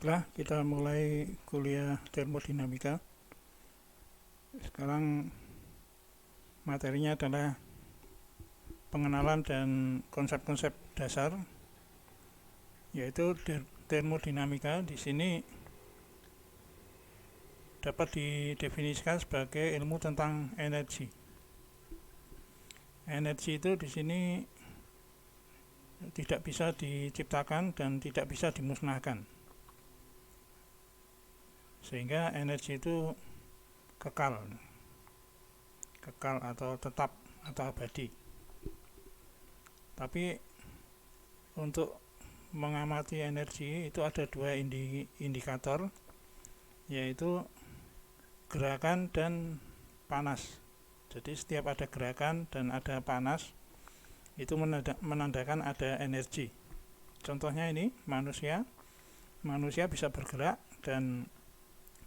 Baiklah, kita mulai kuliah termodinamika. Sekarang materinya adalah pengenalan dan konsep-konsep dasar, yaitu termodinamika. Di sini dapat didefinisikan sebagai ilmu tentang energi. Energi itu di sini tidak bisa diciptakan dan tidak bisa dimusnahkan, sehingga energi itu kekal atau tetap atau abadi. Tapi untuk mengamati energi itu ada dua indikator, yaitu gerakan dan panas. Jadi setiap ada gerakan dan ada panas, itu menandakan ada energi. Contohnya ini manusia bisa bergerak dan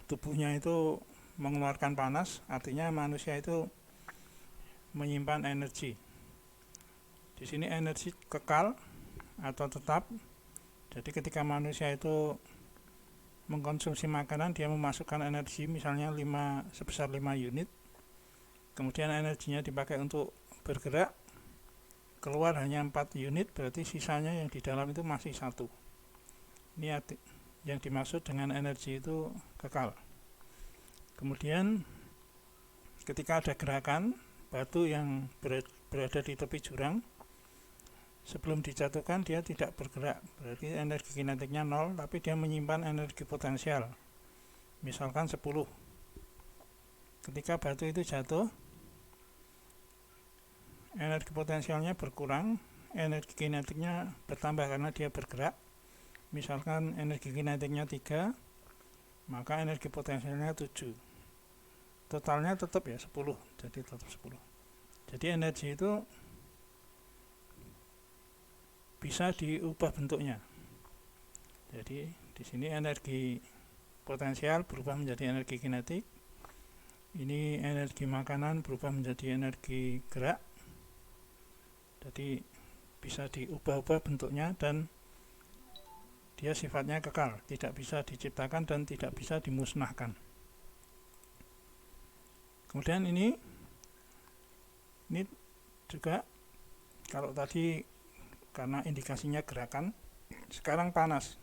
tubuhnya itu mengeluarkan panas, artinya manusia itu menyimpan energi. Di sini energi kekal atau tetap. Jadi ketika manusia itu mengkonsumsi makanan, dia memasukkan energi misalnya sebesar 5 unit. Kemudian energinya dipakai untuk bergerak, keluar hanya 4 unit, berarti sisanya yang di dalam itu masih 1. Ini yang dimaksud dengan energi itu kekal. Kemudian ketika ada gerakan, batu yang berada di tepi jurang, sebelum dijatuhkan dia tidak bergerak, berarti energi kinetiknya 0, tapi dia menyimpan energi potensial, misalkan 10. Ketika batu itu jatuh, energi potensialnya berkurang, energi kinetiknya bertambah karena dia bergerak. Misalkan energi kinetiknya 3, maka energi potensialnya 7. Totalnya tetap ya 10, jadi tetap 10. Jadi energi itu bisa diubah bentuknya. Jadi di sini energi potensial berubah menjadi energi kinetik. Ini energi makanan berubah menjadi energi gerak. Jadi bisa diubah-ubah bentuknya dan dia sifatnya kekal, tidak bisa diciptakan dan tidak bisa dimusnahkan. Kemudian ini juga, kalau tadi karena indikasinya gerakan, sekarang panas.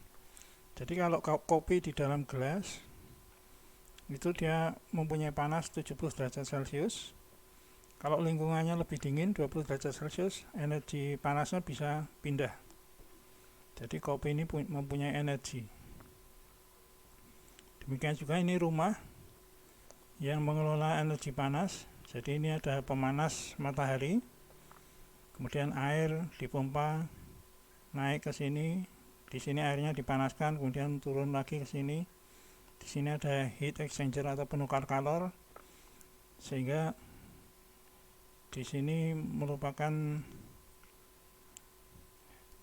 Jadi kalau kopi di dalam gelas itu dia mempunyai panas 70 derajat Celcius. Kalau lingkungannya lebih dingin 20 derajat Celcius, energi panasnya bisa pindah. Jadi kopi ini mempunyai energi. Demikian juga ini rumah yang mengelola energi panas. Jadi ini ada pemanas matahari, kemudian air dipompa naik ke sini, di sini airnya dipanaskan, kemudian turun lagi ke sini. Di sini ada heat exchanger atau penukar kalor, sehingga di sini merupakan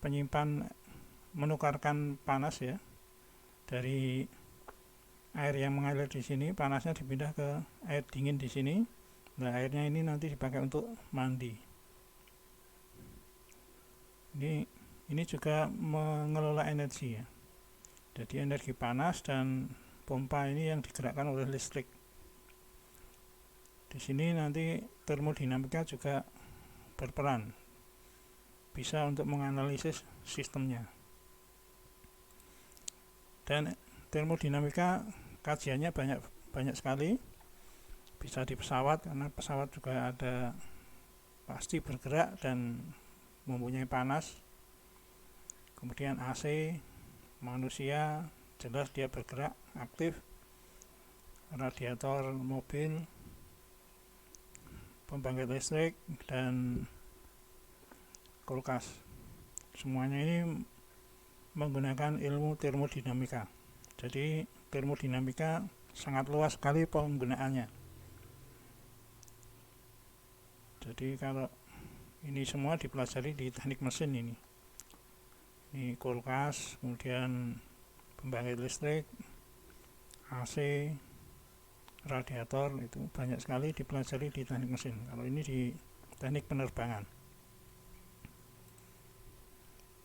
penyimpan, menukarkan panas ya, dari air yang mengalir di sini, panasnya dipindah ke air dingin di sini. Nah, airnya ini nanti dipakai untuk mandi. Ini juga mengelola energi ya. Jadi energi panas dan pompa ini yang digerakkan oleh listrik. Di sini nanti termodinamika juga berperan, bisa untuk menganalisis sistemnya. Dan termodinamika kajiannya banyak sekali. Bisa di pesawat, karena pesawat juga ada pasti bergerak dan mempunyai panas. Kemudian AC, manusia jelas dia bergerak aktif. Radiator mobil, pembangkit listrik, dan kulkas, semuanya ini menggunakan ilmu termodinamika. Jadi termodinamika sangat luas sekali penggunaannya. Jadi kalau ini semua dipelajari di teknik mesin ini. Ini kulkas, kemudian pembangkit listrik, AC, radiator, itu banyak sekali dipelajari di teknik mesin. Kalau ini di teknik penerbangan.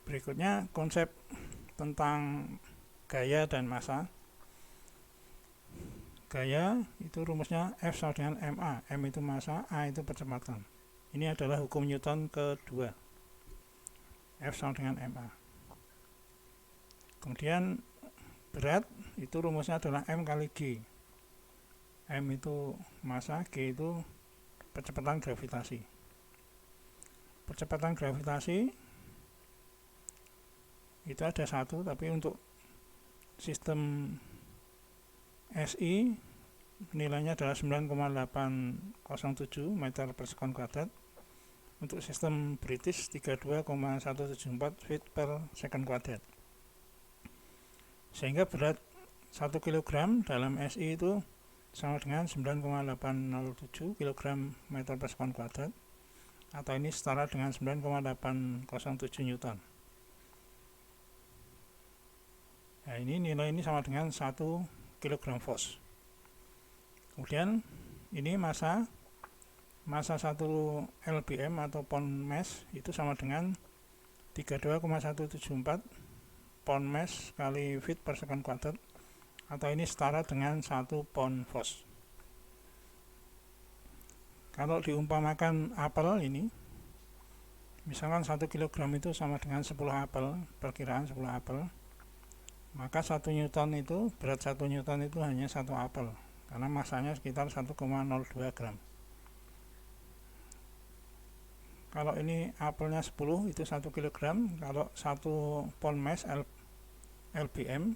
Berikutnya konsep tentang gaya dan massa. Gaya itu rumusnya F sama dengan ma. M itu massa, A itu percepatan. Ini adalah hukum Newton kedua. F sama dengan ma. Kemudian berat itu rumusnya adalah M kali G. M itu massa, G itu percepatan gravitasi. Percepatan gravitasi itu ada satu, tapi untuk sistem SI nilainya adalah 9,807 meter per sekon kuadrat. Untuk sistem British 32,174 feet per second kuadrat. Sehingga berat 1 kg dalam SI itu sama dengan 9,807 kg meter per sekon kuadrat, atau ini setara dengan 9,807 Newton. Nah, ini nilai ini sama dengan 1 kg Fos. Kemudian ini massa 1 lbm atau pound mass itu sama dengan 32,174 pound mass kali feet per second kuadrat, atau ini setara dengan 1 pound Fos. Kalau diumpamakan apel ini, misalkan 1 kg itu sama dengan 10 apel, perkiraan 10 apel, maka 1 Newton itu, berat 1 Newton itu hanya 1 apel, karena masanya sekitar 1,02 gram. Kalau ini apelnya 10 itu 1 kg, kalau 1 pound mass lbm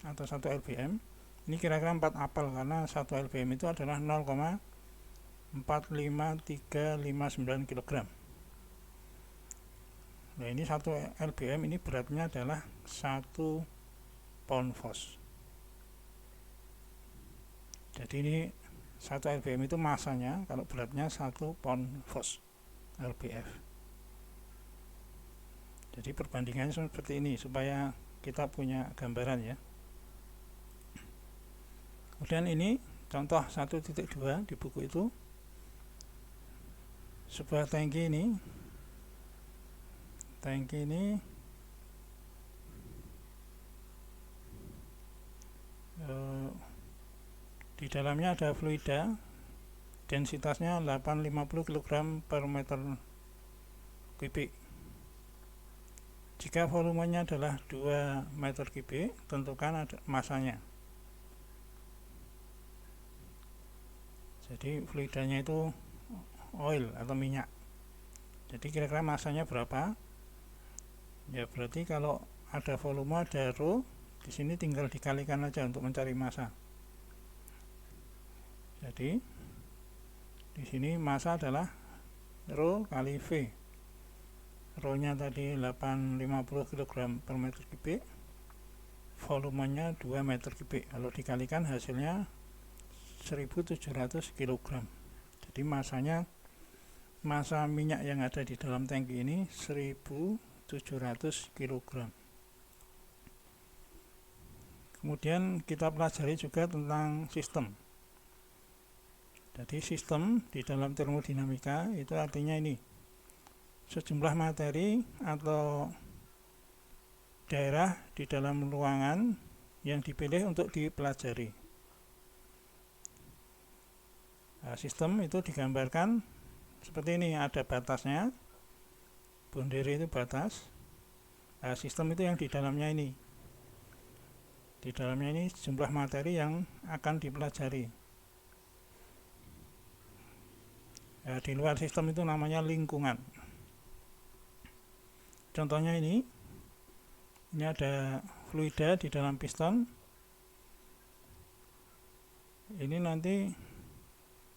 atau 1 lbm, ini kira-kira 4 apel, karena 1 lbm itu adalah 0,45359 kg. Nah, ini 1 lbm ini beratnya adalah 1 pound Fos. Jadi ini 1 lbm itu masanya, kalau beratnya 1 pound Fos lbf. Jadi perbandingannya seperti ini supaya kita punya gambaran ya. Kemudian ini contoh 1.2 di buku itu, sebuah tangki ini di dalamnya ada fluida, densitasnya 850 kg per meter kubik. Jika volumenya adalah 2 meter kubik, tentukan masanya. Jadi fluidanya itu oil atau minyak. Jadi kira-kira masanya berapa? Ya berarti kalau ada volume, ada rho, di sini tinggal dikalikan aja untuk mencari massa. Jadi di sini massa adalah rho kali V. Rho-nya tadi 850 kg per meter kubik, volumenya 2 meter kubik. Kalau dikalikan hasilnya 1700 kg. Jadi masanya, massa minyak yang ada di dalam tangki ini 1700 kg. Kemudian kita pelajari juga tentang sistem. Jadi sistem di dalam termodinamika itu artinya ini, sejumlah materi atau daerah di dalam ruangan yang dipilih untuk dipelajari. Nah, sistem itu digambarkan seperti ini, ada batasnya, boundary itu batas. Nah, sistem itu yang di dalamnya ini. Di dalamnya ini jumlah materi yang akan dipelajari. Nah, di luar sistem itu namanya lingkungan. Contohnya ini ada fluida di dalam piston. Ini nanti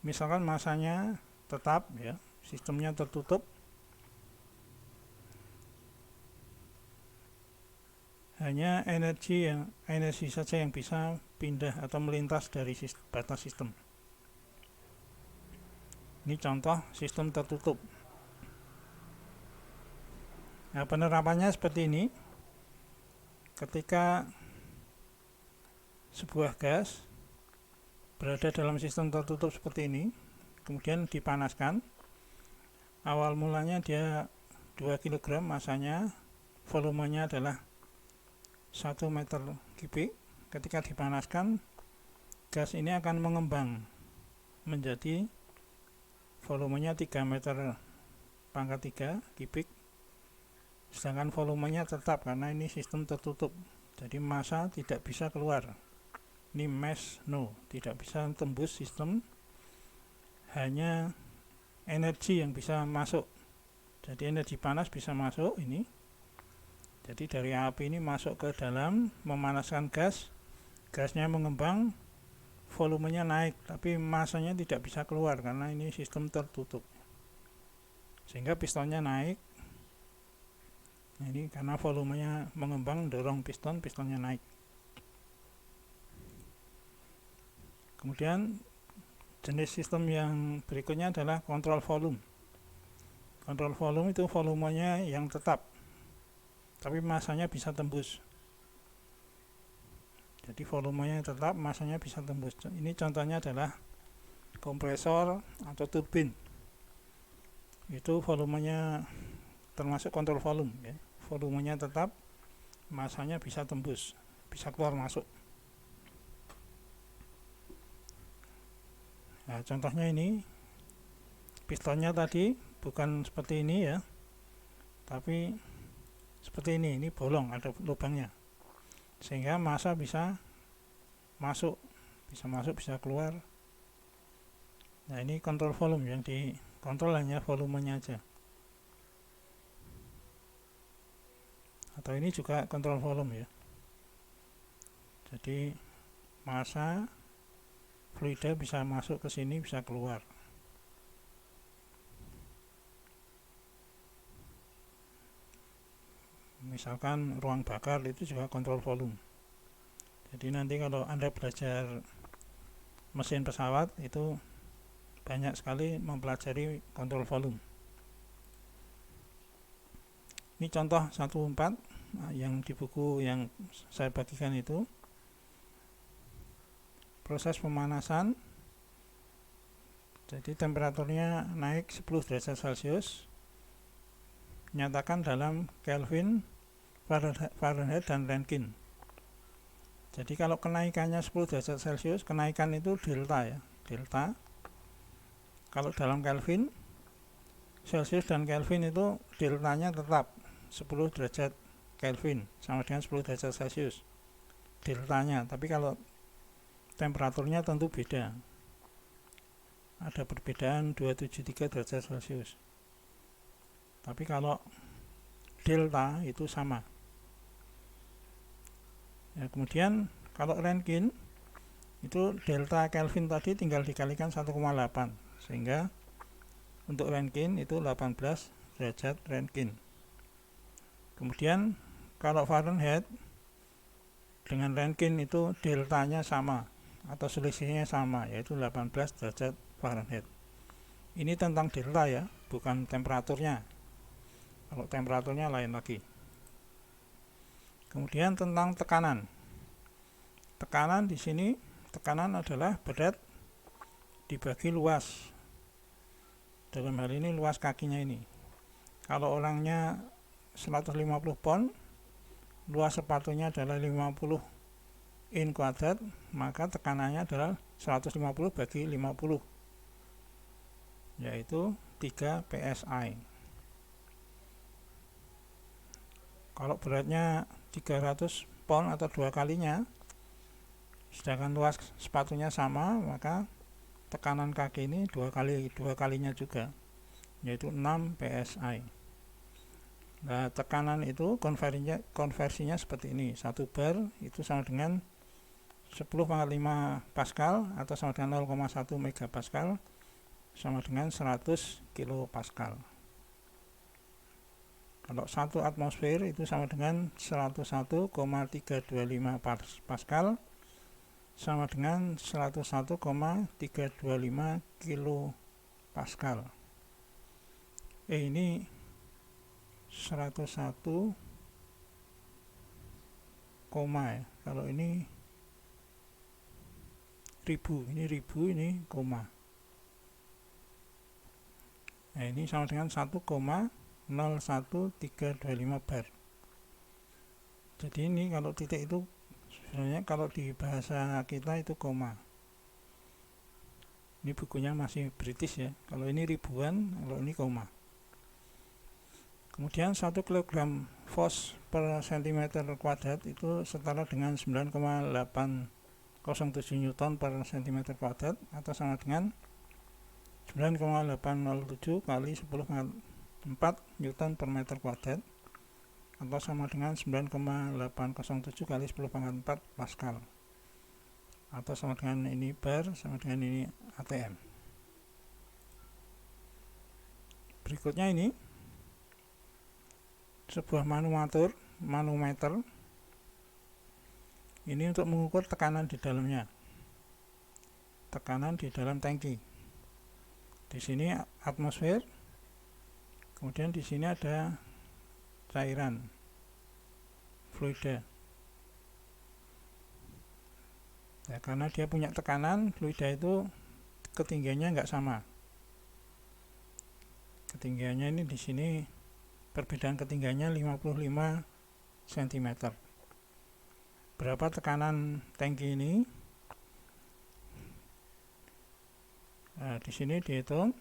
misalkan masanya tetap ya, sistemnya tertutup, hanya energi saja yang bisa pindah atau melintas dari batas sistem. Ini contoh sistem tertutup. Nah, penerapannya seperti ini. Ketika sebuah gas berada dalam sistem tertutup seperti ini, kemudian dipanaskan, awal mulanya dia 2 kg masanya, volumenya adalah 1 meter kubik. Ketika dipanaskan, gas ini akan mengembang menjadi volumenya 3 meter pangkat 3 kubik, sedangkan volumenya tetap karena ini sistem tertutup, jadi massa tidak bisa keluar. Ini mesh no, tidak bisa tembus sistem, hanya energi yang bisa masuk. Jadi energi panas bisa masuk ini. Jadi dari api ini masuk ke dalam, memanaskan gas, gasnya mengembang, volumenya naik, tapi massanya tidak bisa keluar karena ini sistem tertutup. Sehingga pistonnya naik. Nah, ini karena volumenya mengembang, dorong pistonnya naik. Kemudian jenis sistem yang berikutnya adalah kontrol volume. Kontrol volume itu volumenya yang tetap, tapi massanya bisa tembus. Jadi volumenya tetap, massanya bisa tembus. Ini contohnya adalah kompresor atau turbin. Itu volumenya termasuk kontrol volume ya. Volumenya tetap, massanya bisa tembus, bisa keluar masuk. Nah, contohnya ini pistonnya tadi bukan seperti ini ya, tapi seperti ini bolong, ada lubangnya, sehingga massa bisa masuk, bisa keluar. Nah, ini kontrol volume, yang dikontrol hanya volumenya aja. Atau ini juga kontrol volume ya. Jadi massa fluida bisa masuk ke sini, bisa keluar. Misalkan ruang bakar itu juga kontrol volume. Jadi nanti kalau Anda belajar mesin pesawat itu banyak sekali mempelajari kontrol volume. Ini contoh 1.4 yang di buku yang saya bagikan itu. Proses pemanasan. Jadi temperaturnya naik 10 derajat Celcius. Nyatakan dalam Kelvin, Fahrenheit, dan Rankine. Jadi kalau kenaikannya 10 derajat Celcius, kenaikan itu delta ya, delta. Kalau dalam Kelvin, Celcius dan Kelvin itu deltanya tetap 10 derajat Kelvin sama dengan 10 derajat Celcius deltanya, tapi kalau temperaturnya tentu beda, ada perbedaan 273 derajat Celcius. Tapi kalau delta itu sama ya. Kemudian kalau Rankine itu delta Kelvin tadi tinggal dikalikan 1,8, sehingga untuk Rankine itu 18 derajat Rankine. Kemudian kalau Fahrenheit dengan Rankine itu deltanya sama atau selisihnya sama, yaitu 18 derajat Fahrenheit. Ini tentang delta ya, bukan temperaturnya. Kalau temperaturnya lain lagi. Kemudian tentang tekanan. Tekanan di sini, tekanan adalah berat dibagi luas. Dalam hal ini luas kakinya ini. Kalau orangnya 150 pon, luas sepatunya adalah 50 in kuadrat, maka tekanannya adalah 150 bagi 50, yaitu 3 psi. Kalau beratnya 300 pon atau 2 kalinya, sedangkan luas sepatunya sama, maka tekanan kaki ini 2 kalinya juga, yaitu 6 psi. Nah, tekanan itu konversinya seperti ini. 1 bar itu sama dengan 10⁵ Pascal atau sama dengan 0,1 megapascal, sama dengan 100 kilopascal. Kalau 1 atmosfer itu sama dengan 101,325 Pascal, sama dengan 101,325 kilopascal. Ini 101, ya. Kalau ini ribu, ini koma. Nah, ini sama dengan 1,01325 bar. Jadi ini kalau titik itu sebenarnya kalau di bahasa kita itu koma. Ini bukunya masih British ya. Kalau ini ribuan, kalau ini koma. Kemudian 1 kg Fos per cm kuadrat itu setara dengan 9,807 Newton per cm kuadrat atau sama dengan 9,807 kali 10,4 Newton per meter kuadrat atau sama dengan 9,807 kali 10,4 Pascal atau sama dengan ini bar sama dengan ini ATM. Berikutnya ini sebuah manometer ini untuk mengukur tekanan di dalamnya, tekanan di dalam tangki. Di sini atmosfer, kemudian di sini ada cairan fluida. Ya, karena dia punya tekanan, fluida itu ketinggiannya nggak sama. Ketinggiannya ini di sini perbedaan ketinggiannya 55 cm. Berapa tekanan tangki ini? Nah, di sini dihitung.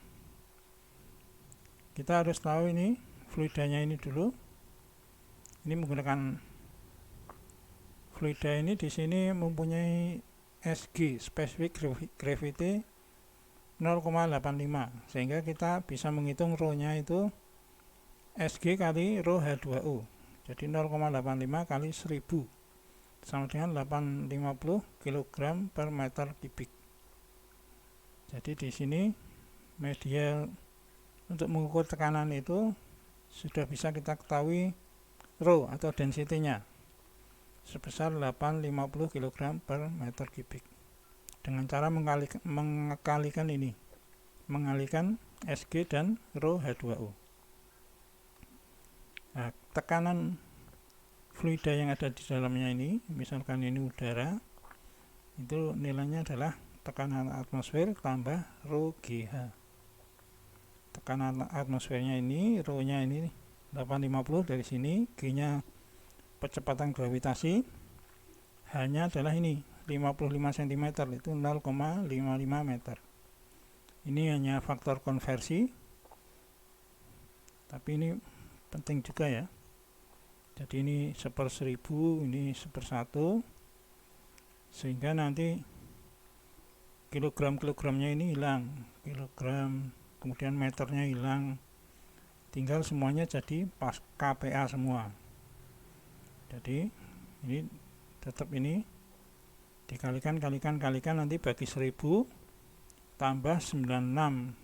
Kita harus tahu ini fluidanya ini dulu. Ini menggunakan fluida ini di sini mempunyai SG specific gravity 0,85 sehingga kita bisa menghitung rho-nya itu SG kali rho H2O. Jadi 0,85 kali 1000 sama dengan 850 kg per meter kubik. Jadi di sini media untuk mengukur tekanan itu sudah bisa kita ketahui rho atau density-nya sebesar 850 kg per meter kubik dengan cara mengalikan ini, mengalihkan SG dan rho H2O. Nah, tekanan fluida yang ada di dalamnya ini, misalkan ini udara, itu nilainya adalah tekanan atmosfer tambah rho GH. Tekanan atmosfernya ini, rho-nya ini 850 dari sini, G-nya percepatan gravitasi, hanya adalah ini 55 cm itu 0,55 meter. Ini hanya faktor konversi, tapi ini penting juga ya. Jadi ini 1/1000, ini 1/1, sehingga nanti kilogram-kilogramnya ini hilang, kilogram, kemudian meternya hilang, tinggal semuanya jadi pas KPA semua. Jadi ini tetap ini dikalikan nanti bagi 1000 tambah 96,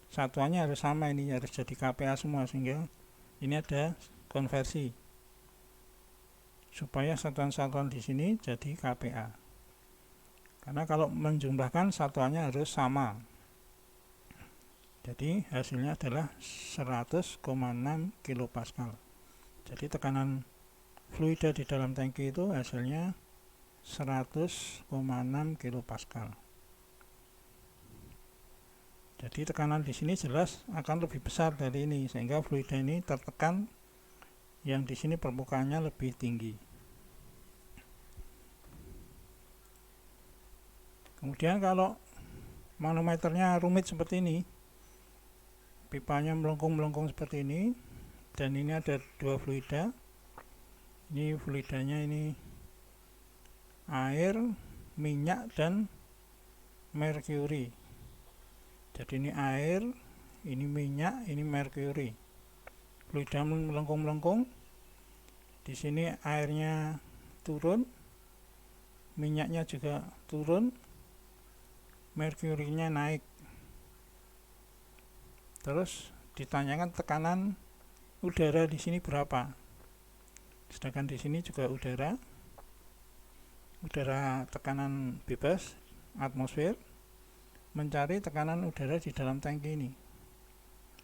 satuannya harus sama, ini harus jadi KPA semua sehingga ini ada konversi supaya satuan-satuan di sini jadi KPA. Karena kalau menjumlahkan satuannya harus sama. Jadi hasilnya adalah 100,6 kilopascal. Jadi tekanan fluida di dalam tangki itu hasilnya 100,6 kilopascal. Jadi tekanan di sini jelas akan lebih besar dari ini sehingga fluida ini tertekan, yang di sini permukaannya lebih tinggi. Kemudian kalau manometernya rumit seperti ini, pipanya melengkung-melengkung seperti ini, dan ini ada dua fluida. Ini fluidanya ini air, minyak, dan merkuri. Jadi ini air, ini minyak, ini merkuri. Fluida melengkung-melengkung. Di sini airnya turun, minyaknya juga turun, merkurinya naik. Terus ditanyakan tekanan udara di sini berapa. Sedangkan di sini juga udara tekanan bebas, atmosfer, mencari tekanan udara di dalam tangki ini.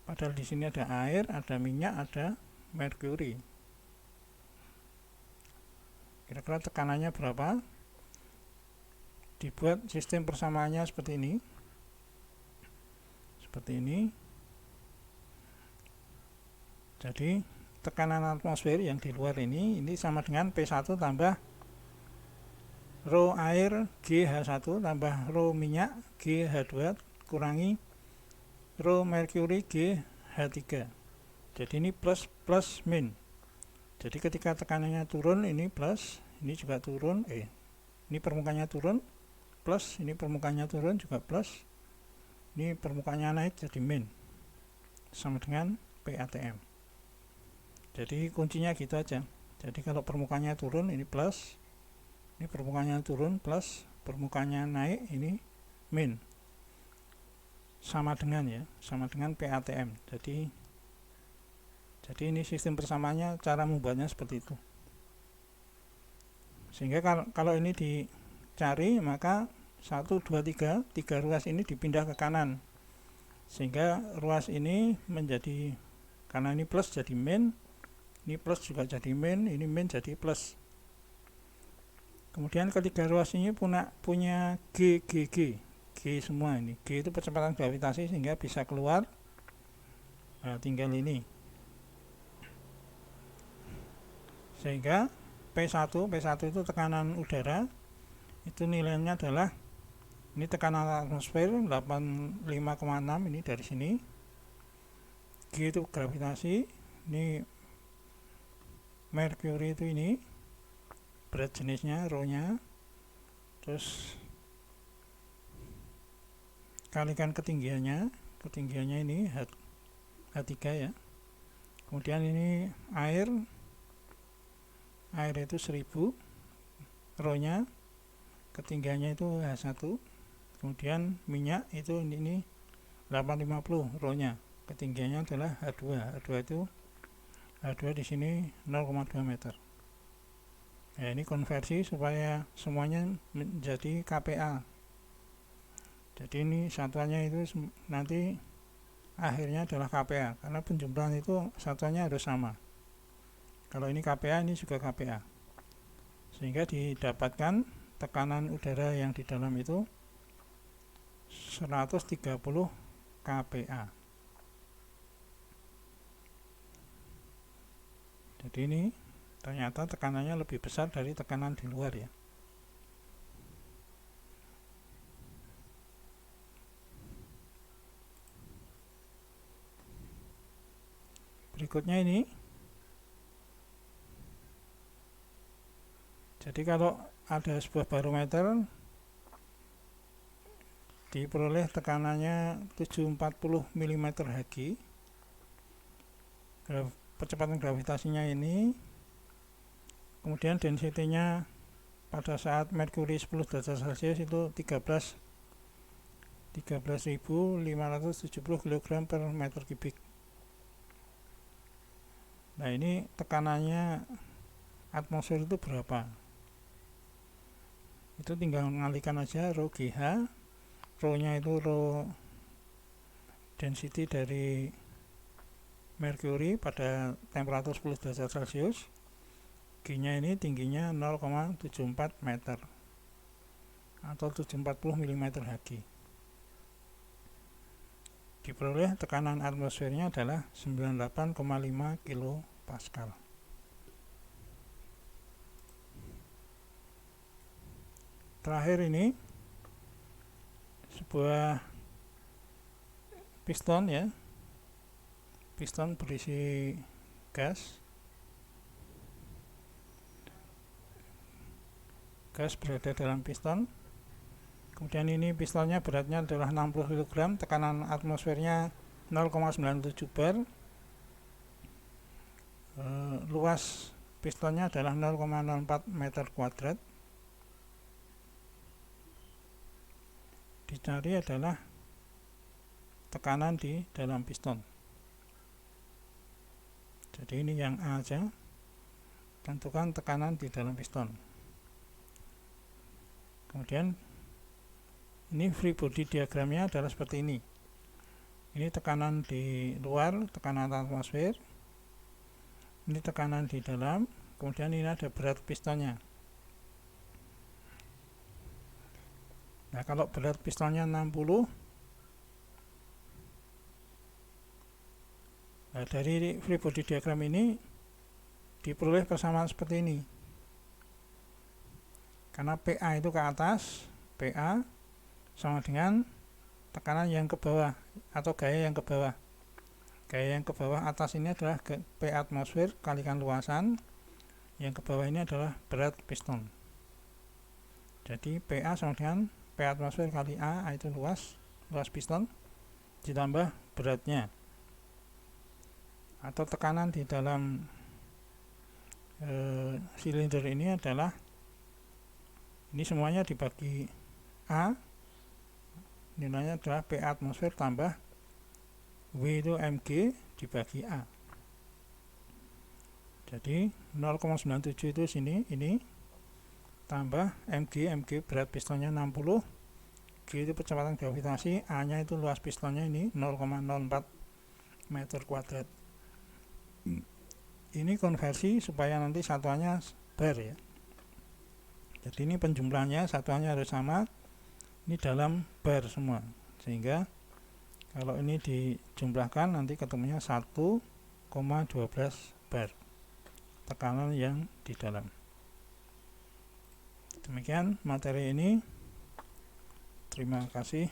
Padahal di sini ada air, ada minyak, ada merkuri. Kira-kira tekanannya berapa? Dibuat sistem persamaannya seperti ini. Seperti ini. Jadi tekanan atmosfer yang di luar ini sama dengan P1 tambah rho air GH1 tambah rho minyak GH2 kurangi rho merkuri GH3. Jadi ini plus plus min. Jadi ketika tekanannya turun ini plus, ini juga turun, ini permukaannya turun plus, ini permukaannya turun juga plus, ini permukaannya naik jadi min, sama dengan PATM. Jadi kuncinya gitu aja. Jadi kalau permukaannya turun ini plus, ini permukaannya turun plus, permukaannya naik ini min, sama dengan PATM. Jadi ini sistem persamaannya, cara membuatnya seperti itu. Sehingga kalau ini dicari, maka 1, 2, 3 ruas ini dipindah ke kanan. Sehingga ruas ini menjadi, karena ini plus jadi min, ini plus juga jadi min, ini min jadi plus. Kemudian ketiga ruas ini punya G semua ini. G itu percepatan gravitasi sehingga bisa keluar. Nah, tinggal ini. Sehingga P1 itu tekanan udara, itu nilainya adalah, ini tekanan atmosfer 85,6 ini dari sini. G itu gravitasi, ini merkuri itu ini berat jenisnya, rho-nya, terus kalikan ketinggiannya ini H3 ya. Kemudian ini air itu 1000, rho-nya ketinggiannya itu H1. Kemudian minyak itu ini 850, rho-nya ketinggiannya adalah H2 di sini 0,2 meter. Ya, ini konversi supaya semuanya menjadi KPA. Jadi ini satuannya itu nanti akhirnya adalah KPA, karena penjumlahan itu satuannya harus sama. Kalau ini KPA, ini juga KPA. Sehingga didapatkan tekanan udara yang di dalam itu 130 KPA. Jadi ini ternyata tekanannya lebih besar dari tekanan di luar ya. Berikutnya ini, jadi kalau ada sebuah barometer diperoleh tekanannya 740 mm Hg, percepatan gravitasinya ini, kemudian density-nya pada saat merkuri 10 derajat Celcius itu 13.570 kg per meter kubik. Nah, ini tekanannya atmosfer itu berapa? Itu tinggal mengalihkan aja rho GH, rho-nya itu rho density dari merkuri pada temperatur 10 derajat Celcius. G-nya ini tingginya 0,74 meter atau 740 mm Hg. Diperoleh tekanan atmosfernya adalah 98,5 kPa. Terakhir ini sebuah piston ya, piston berisi gas berada dalam piston. Kemudian ini pistonnya beratnya adalah 60 kg, tekanan atmosfernya 0,97 bar, luas pistonnya adalah 0,04 meter kuadrat. Dicari adalah tekanan di dalam piston. Jadi ini yang A aja, tentukan tekanan di dalam piston. Kemudian ini free body diagramnya adalah seperti ini. Ini tekanan di luar, tekanan atmosfer. Ini tekanan di dalam, kemudian ini ada berat pistonnya. Nah, kalau berat pistonnya 60, nah dari free body diagram ini diperoleh persamaan seperti ini. Karena PA itu ke atas, PA sama dengan tekanan yang ke bawah atau gaya yang ke bawah. Gaya yang ke bawah atas ini adalah P atmosfer kalikan luasan, yang ke bawah ini adalah berat piston. Jadi PA sama dengan P atmosfer kali A itu luas piston ditambah beratnya atau tekanan di dalam silinder ini adalah ini semuanya dibagi A, nilainya adalah P atmosfer tambah W itu mg dibagi A. Jadi 0,97 itu sini, ini tambah mg berat pistonnya 60, G itu percepatan gravitasi, A nya itu luas pistonnya ini 0,04 meter kuadrat. Ini konversi supaya nanti satuannya bar ya. Jadi ini penjumlahannya satuannya harus sama, ini dalam bar semua, sehingga kalau ini dijumlahkan nanti ketemunya 1,12 bar tekanan yang di dalam. Demikian materi ini. Terima kasih.